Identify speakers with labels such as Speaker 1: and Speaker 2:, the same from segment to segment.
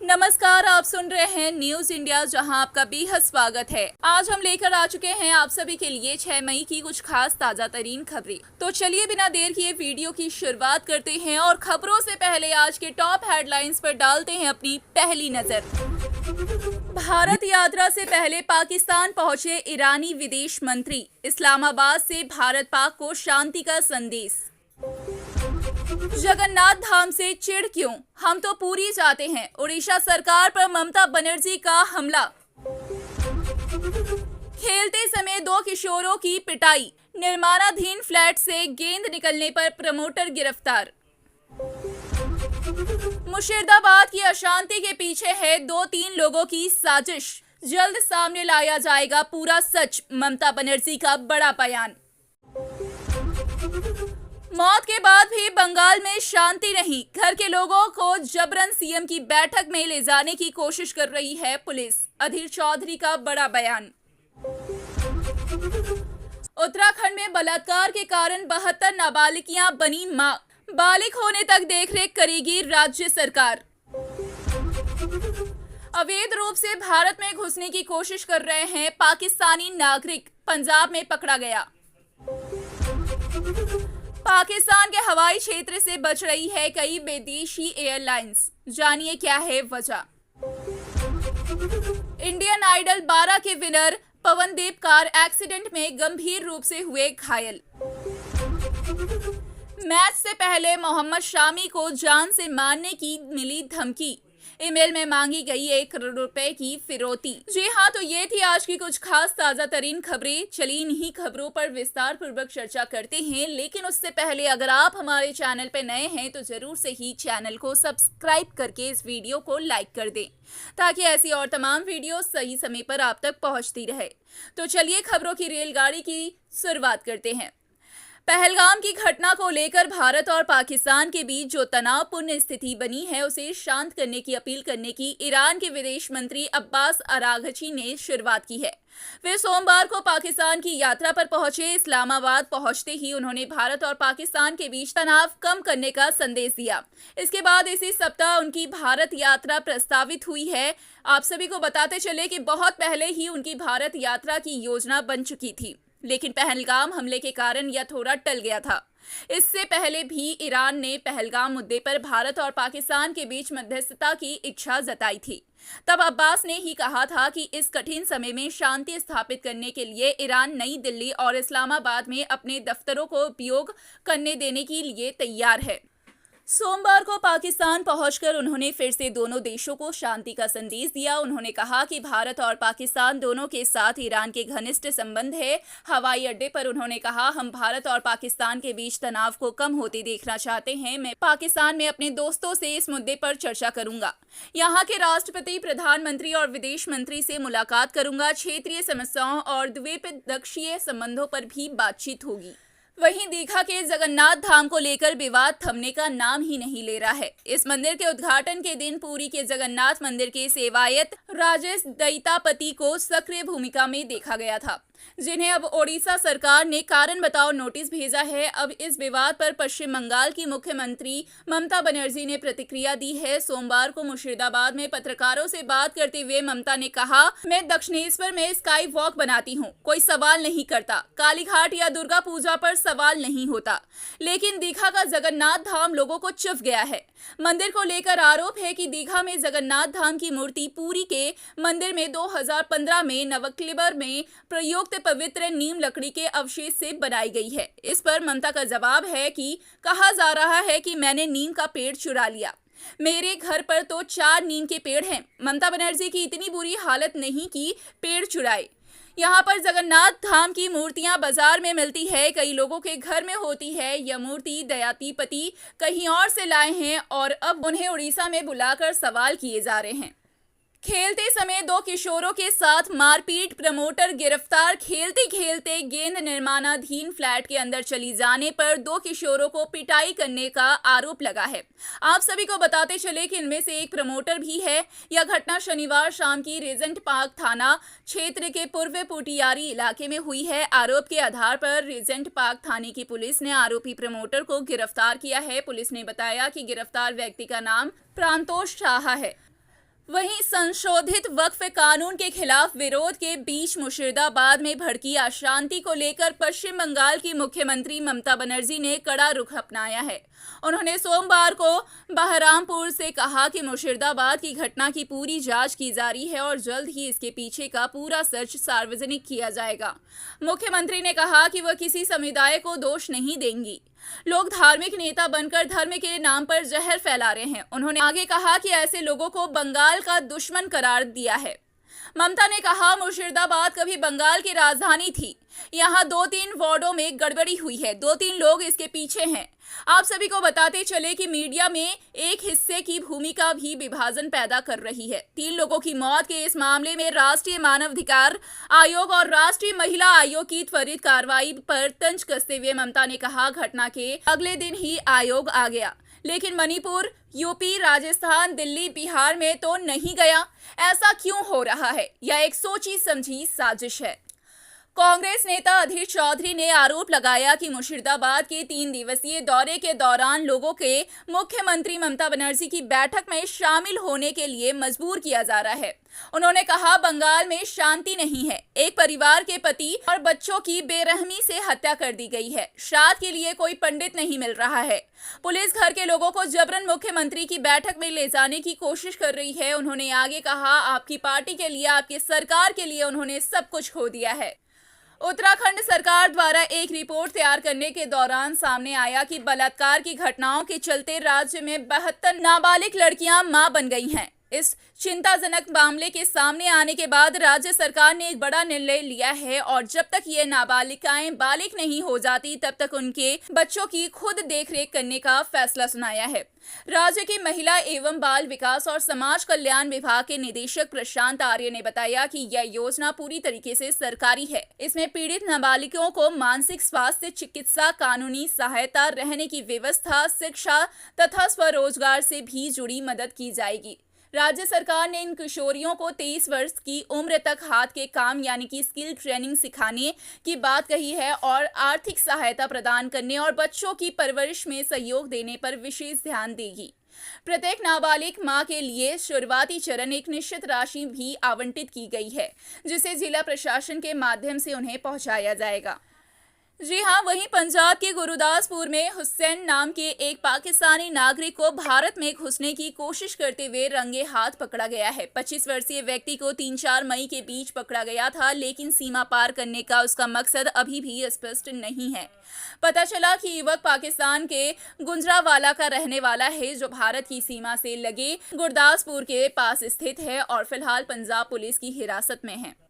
Speaker 1: नमस्कार, आप सुन रहे हैं न्यूज इंडिया, जहां आपका बेहद स्वागत है। आज हम लेकर आ चुके हैं आप सभी के लिए 6 मई की कुछ खास ताजा तरीन खबरें। तो चलिए बिना देर किए वीडियो की शुरुआत करते हैं और खबरों से पहले आज के टॉप हेडलाइंस पर डालते हैं अपनी पहली नजर। भारत यात्रा से पहले पाकिस्तान पहुंचे ईरानी विदेश मंत्री, इस्लामाबाद से भारत पाक को शांति का संदेश। जगन्नाथ धाम से चिढ़ क्यों, हम तो पूरी जाते हैं, उड़ीसा सरकार पर ममता बनर्जी का हमला। खेलते समय 2 किशोरों की पिटाई, निर्माणाधीन फ्लैट से गेंद निकलने पर प्रमोटर गिरफ्तार। मुर्शिदाबाद की अशांति के पीछे है 2-3 लोगों की साजिश, जल्द सामने लाया जाएगा पूरा सच, ममता बनर्जी का बड़ा बयान। मौत के बाद भी बंगाल में शांति नहीं, घर के लोगों को जबरन सीएम की बैठक में ले जाने की कोशिश कर रही है पुलिस, अधीर चौधरी का बड़ा बयान। उत्तराखंड में बलात्कार के कारण 72 नाबालिगियां बनी मां, बालिग होने तक देखरेख करेगी राज्य सरकार। अवैध रूप से भारत में घुसने की कोशिश कर रहे हैं पाकिस्तानी नागरिक, पंजाब में पकड़ा गया। पाकिस्तान के हवाई क्षेत्र से बच रही है कई विदेशी एयरलाइंस, जानिए क्या है वजह। इंडियन आइडल 12 के विनर पवनदीप कार एक्सीडेंट में गंभीर रूप से हुए घायल। मैच से पहले मोहम्मद शामी को जान से मारने की मिली धमकी, ईमेल में मांगी गई 1 करोड़ रुपए की फिरौती। जी हाँ, तो ये थी आज की कुछ खास ताजा तरीन खबरें। चलिए इन्हीं खबरों पर विस्तार पूर्वक चर्चा करते हैं, लेकिन उससे पहले अगर आप हमारे चैनल पर नए हैं तो जरूर से ही चैनल को सब्सक्राइब करके इस वीडियो को लाइक कर दें, ताकि ऐसी और तमाम वीडियो सही समय पर आप तक पहुंचती रहे। तो चलिए खबरों की रेलगाड़ी की शुरुआत करते हैं। पहलगाम की घटना को लेकर भारत और पाकिस्तान के बीच जो तनावपूर्ण स्थिति बनी है, उसे शांत करने की अपील करने की ईरान के विदेश मंत्री अब्बास अरागची ने शुरुआत की है। वे सोमवार को पाकिस्तान की यात्रा पर पहुंचे। इस्लामाबाद पहुंचते ही उन्होंने भारत और पाकिस्तान के बीच तनाव कम करने का संदेश दिया। इसके बाद इसी सप्ताह उनकी भारत यात्रा प्रस्तावित हुई है। आप सभी को बताते चले कि बहुत पहले ही उनकी भारत यात्रा की योजना बन चुकी थी, लेकिन पहलगाम हमले के कारण यह थोड़ा टल गया था। इससे पहले भी ईरान ने पहलगाम मुद्दे पर भारत और पाकिस्तान के बीच मध्यस्थता की इच्छा जताई थी। तब अब्बास ने ही कहा था कि इस कठिन समय में शांति स्थापित करने के लिए ईरान नई दिल्ली और इस्लामाबाद में अपने दफ्तरों को उपयोग करने देने के लिए तैयार है। सोमवार को पाकिस्तान पहुंचकर उन्होंने फिर से दोनों देशों को शांति का संदेश दिया। उन्होंने कहा कि भारत और पाकिस्तान दोनों के साथ ईरान के घनिष्ठ संबंध है। हवाई अड्डे पर उन्होंने कहा, हम भारत और पाकिस्तान के बीच तनाव को कम होते देखना चाहते हैं। मैं पाकिस्तान में अपने दोस्तों से इस मुद्दे पर चर्चा करूंगा। यहाँ के राष्ट्रपति, प्रधानमंत्री और विदेश मंत्री से मुलाकात करूंगा। क्षेत्रीय समस्याओं और द्विपक्षीय संबंधों पर भी बातचीत होगी। वहीं दीघा के जगन्नाथ धाम को लेकर विवाद थमने का नाम ही नहीं ले रहा है। इस मंदिर के उद्घाटन के दिन पुरी के जगन्नाथ मंदिर के सेवायत राजेश दैतापति को सक्रिय भूमिका में देखा गया था, जिन्हें अब ओडिशा सरकार ने कारण बताओ नोटिस भेजा है। अब इस विवाद पर पश्चिम बंगाल की मुख्यमंत्री ममता बनर्जी ने प्रतिक्रिया दी है। सोमवार को मुर्शिदाबाद में पत्रकारों से बात करते हुए ममता ने कहा, मैं दक्षिणेश्वर में स्काई वॉक बनाती हूँ, कोई सवाल नहीं करता। कालीघाट या दुर्गा पूजा पर सवाल नहीं होता, लेकिन दीघा का जगन्नाथ धाम लोगों को चुभ गया है। मंदिर को लेकर आरोप है कि दीघा में जगन्नाथ धाम की मूर्ति पुरी के मंदिर में 2015 में नवक्लेबर में प्रयुक्त पवित्र नीम लकड़ी के अवशेष से बनाई गई है। इस पर ममता का जवाब है कि कहा जा रहा है कि मैंने नीम का पेड़ चुरा लिया। मेरे घर पर तो 4 नीम के पेड़ हैं। ममता बनर्जी की इतनी बुरी हालत नहीं कि पेड़ चुराए। यहाँ पर जगन्नाथ धाम की मूर्तियां बाजार में मिलती है, कई लोगों के घर में होती है। यह मूर्ति दयातिपति कहीं और से लाए हैं और अब उन्हें उड़ीसा में बुलाकर सवाल किए जा रहे हैं। खेलते समय 2 किशोरों के साथ मारपीट, प्रमोटर गिरफ्तार। खेलते खेलते गेंद निर्माणाधीन फ्लैट के अंदर चली जाने पर 2 किशोरों को पिटाई करने का आरोप लगा है। आप सभी को बताते चले कि इनमें से एक प्रमोटर भी है। यह घटना शनिवार शाम की रीजेंट पार्क थाना क्षेत्र के पूर्व पुटियारी इलाके में हुई है। आरोप के आधार पर रीजेंट पार्क थाने की पुलिस ने आरोपी प्रमोटर को गिरफ्तार किया है। पुलिस ने बताया कि गिरफ्तार व्यक्ति का नाम प्रांतोष शाह है। वहीं संशोधित वक्फ कानून के खिलाफ विरोध के बीच मुर्शिदाबाद में भड़की अशांति को लेकर पश्चिम बंगाल की मुख्यमंत्री ममता बनर्जी ने कड़ा रुख अपनाया है। उन्होंने सोमवार को बहरामपुर से कहा कि मुर्शिदाबाद की घटना की पूरी जांच की जा रही है और जल्द ही इसके पीछे का पूरा सच सार्वजनिक किया जाएगा। मुख्यमंत्री ने कहा कि वह किसी समुदाय को दोष नहीं देंगी। लोग धार्मिक नेता बनकर धर्म के नाम पर जहर फैला रहे हैं। उन्होंने आगे कहा कि ऐसे लोगों को बंगाल का दुश्मन करार दिया है। ममता ने कहा, मुर्शिदाबाद कभी बंगाल की राजधानी थी। यहाँ 2-3 वार्डों में गड़बड़ी हुई है, 2-3 लोग इसके पीछे हैं। आप सभी को बताते चले कि मीडिया में एक हिस्से की भूमिका भी विभाजन पैदा कर रही है। 3 लोगों की मौत के इस मामले में राष्ट्रीय मानवाधिकार आयोग और राष्ट्रीय महिला आयोग की त्वरित कार्रवाई पर तंज कसते हुए ममता ने कहा, घटना के अगले दिन ही आयोग आ गया, लेकिन मणिपुर, यूपी, राजस्थान, दिल्ली, बिहार में तो नहीं गया। ऐसा क्यों हो रहा है? यह एक सोची समझी साजिश है। कांग्रेस नेता अधीर चौधरी ने आरोप लगाया कि मुर्शिदाबाद के 3 दिवसीय दौरे के दौरान लोगों के मुख्यमंत्री ममता बनर्जी की बैठक में शामिल होने के लिए मजबूर किया जा रहा है। उन्होंने कहा, बंगाल में शांति नहीं है। एक परिवार के पति और बच्चों की बेरहमी से हत्या कर दी गई है। श्राद्ध के लिए कोई पंडित नहीं मिल रहा है। पुलिस घर के लोगों को जबरन मुख्यमंत्री की बैठक में ले जाने की कोशिश कर रही है। उन्होंने आगे कहा, आपकी पार्टी के लिए, आपकी सरकार के लिए उन्होंने सब कुछ खो दिया है। उत्तराखंड सरकार द्वारा एक रिपोर्ट तैयार करने के दौरान सामने आया कि बलात्कार की घटनाओं के चलते राज्य में 72 नाबालिग लड़कियां मां बन गई हैं। इस चिंताजनक मामले के सामने आने के बाद राज्य सरकार ने एक बड़ा निर्णय लिया है और जब तक ये नाबालिकाएं बालिग नहीं हो जाती तब तक उनके बच्चों की खुद देखरेख करने का फैसला सुनाया है। राज्य के महिला एवं बाल विकास और समाज कल्याण विभाग के निदेशक प्रशांत आर्य ने बताया कि यह योजना पूरी तरीके से सरकारी है। इसमें पीड़ित नाबालिगों को मानसिक स्वास्थ्य चिकित्सा, कानूनी सहायता, रहने की व्यवस्था, शिक्षा तथा स्वरोजगार से भी जुड़ी मदद की जाएगी। राज्य सरकार ने इन किशोरियों को 23 वर्ष की उम्र तक हाथ के काम यानी कि स्किल ट्रेनिंग सिखाने की बात कही है और आर्थिक सहायता प्रदान करने और बच्चों की परवरिश में सहयोग देने पर विशेष ध्यान देगी। प्रत्येक नाबालिग मां के लिए शुरुआती चरण एक निश्चित राशि भी आवंटित की गई है, जिसे जिला प्रशासन के माध्यम से उन्हें पहुंचाया जाएगा। जी हां, वहीं पंजाब के गुरुदासपुर में हुसैन नाम के एक पाकिस्तानी नागरिक को भारत में घुसने की कोशिश करते हुए रंगे हाथ पकड़ा गया है। 25 वर्षीय व्यक्ति को 3-4 मई के बीच पकड़ा गया था, लेकिन सीमा पार करने का उसका मकसद अभी भी स्पष्ट नहीं है। पता चला कि युवक पाकिस्तान के गुजरांवाला का रहने वाला है, जो भारत की सीमा से लगे गुरदासपुर के पास स्थित है और फिलहाल पंजाब पुलिस की हिरासत में है।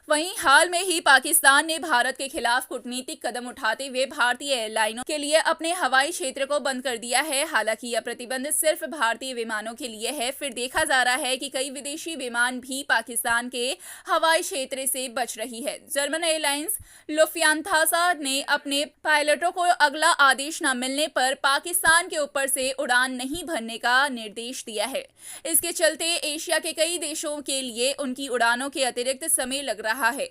Speaker 1: वहीं हाल में ही पाकिस्तान ने भारत के खिलाफ कूटनीतिक कदम उठाते हुए भारतीय एयरलाइनों के लिए अपने हवाई क्षेत्र को बंद कर दिया है। हालांकि यह प्रतिबंध सिर्फ भारतीय विमानों के लिए है। फिर देखा जा रहा है कि कई विदेशी विमान भी पाकिस्तान के हवाई क्षेत्र से बच रही है। जर्मन एयरलाइंस लुफ्थांसा ने अपने पायलटों को अगला आदेश न मिलने पर पाकिस्तान के ऊपर से उड़ान नहीं भरने का निर्देश दिया है। इसके चलते एशिया के कई देशों के लिए उनकी उड़ानों के अतिरिक्त समय लग रहा है।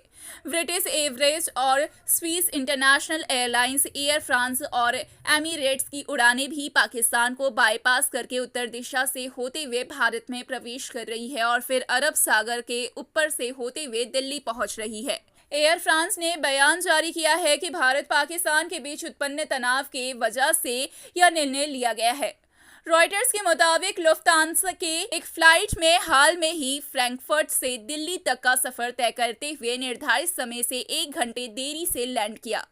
Speaker 1: ब्रिटिश एयरवेज और Swiss international airlines, air France और एमिरेट्स की उड़ानें भी पाकिस्तान को बाईपास करके उत्तर दिशा से होते हुए भारत में प्रवेश कर रही है और फिर अरब सागर के ऊपर से होते हुए दिल्ली पहुंच रही है। एयर फ्रांस ने बयान जारी किया है कि भारत पाकिस्तान के बीच उत्पन्न तनाव के वजह से यह निर्णय लिया गया है। रॉयटर्स के मुताबिक लुफ्थांसा के एक फ्लाइट में हाल में ही फ्रैंकफर्ट से दिल्ली तक का सफर तय करते हुए निर्धारित समय से 1 घंटे देरी से लैंड किया,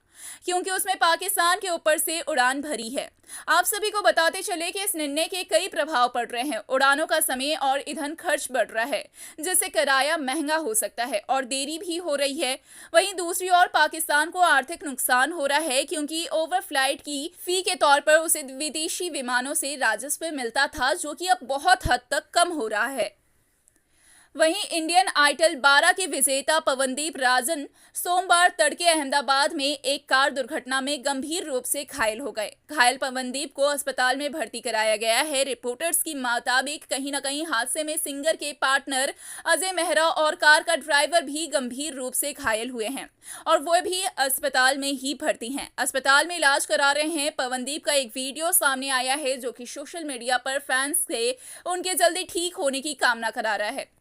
Speaker 1: क्योंकि उसमें पाकिस्तान के ऊपर से उड़ान भरी है। आप सभी को बताते चले कि इस निर्णय के कई प्रभाव पड़ रहे हैं। उड़ानों का समय और ईंधन खर्च बढ़ रहा है, जिससे किराया महंगा हो सकता है और देरी भी हो रही है। वहीं दूसरी ओर पाकिस्तान को आर्थिक नुकसान हो रहा है, क्योंकि ओवरफ्लाइट की फी के तौर पर उसे विदेशी विमानों से राजस्व मिलता था, जो कि अब बहुत हद तक कम हो रहा है। वहीं इंडियन आइडल 12 के विजेता पवनदीप राजन सोमवार तड़के अहमदाबाद में एक कार दुर्घटना में गंभीर रूप से घायल हो गए। घायल पवनदीप को अस्पताल में भर्ती कराया गया है। रिपोर्टर्स की मुताबिक कहीं न कहीं हादसे में सिंगर के पार्टनर अजय मेहरा और कार का ड्राइवर भी गंभीर रूप से घायल हुए हैं और वो भी अस्पताल में ही भर्ती हैं। अस्पताल में इलाज करा रहे हैं। पवनदीप का एक वीडियो सामने आया है जो कि सोशल मीडिया पर फैंस से उनके जल्दी ठीक होने की कामना करा रहा है।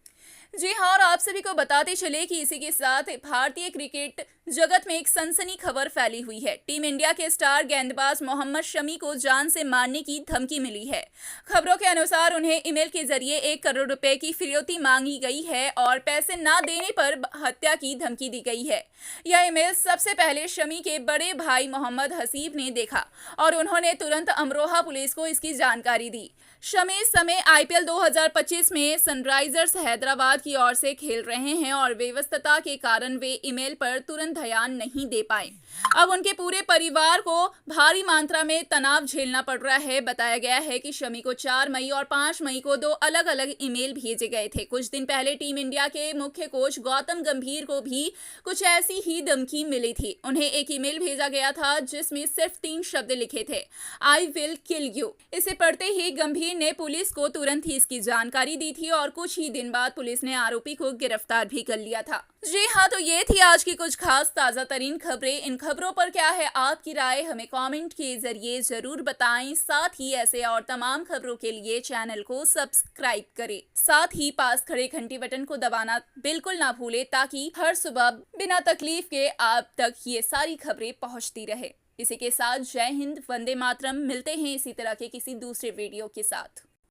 Speaker 1: जी हाँ, और आप सभी को बताते चले कि इसी के साथ भारतीय क्रिकेट जगत में एक सनसनी खबर फैली हुई है। टीम इंडिया के स्टार गेंदबाज मोहम्मद शमी को जान से मारने की धमकी मिली है। खबरों के अनुसार उन्हें ईमेल के जरिए 1 करोड़ रुपए की फिरौती मांगी गई है और पैसे ना देने पर हत्या की धमकी दी गई है। यह ईमेल सबसे पहले शमी के बड़े भाई मोहम्मद हसीब ने देखा और उन्होंने तुरंत अमरोहा पुलिस को इसकी जानकारी दी। शमी इस समय आईपीएल 2025 में सनराइजर्स हैदराबाद की ओर से खेल रहे हैं और व्यस्तता के कारण वे ईमेल पर तुरंत ध्यान नहीं दे पाए। अब उनके पूरे परिवार को भारी मात्रा में तनाव झेलना पड़ रहा है। बताया गया है कि शमी को 4 मई और 5 मई को 2 अलग-अलग ईमेल भेजे गए थे। कुछ दिन पहले टीम इंडिया के मुख्य कोच गौतम गंभीर को भी कुछ ऐसी ही धमकी मिली थी। उन्हें एक ईमेल भेजा गया था जिसमें सिर्फ 3 शब्द लिखे थे, आई विल किल यू। इसे पढ़ते ही गंभीर ने पुलिस को तुरंत ही इसकी जानकारी दी थी और कुछ ही दिन बाद पुलिस ने आरोपी को गिरफ्तार भी कर लिया था। जी हाँ, तो ये थी आज की कुछ खास ताजा तरीन खबरें। इन खबरों पर क्या है आपकी राय, हमें कमेंट के जरिए जरूर बताएं। साथ ही ऐसे और तमाम खबरों के लिए चैनल को सब्सक्राइब करें। साथ ही पास खड़े घंटी बटन को दबाना बिल्कुल ना भूलें ताकि हर सुबह बिना तकलीफ के आप तक ये सारी खबरें पहुंचती रहे। इसी के साथ जय हिंद, वंदे मातरम। मिलते हैं इसी तरह के किसी दूसरे वीडियो के साथ।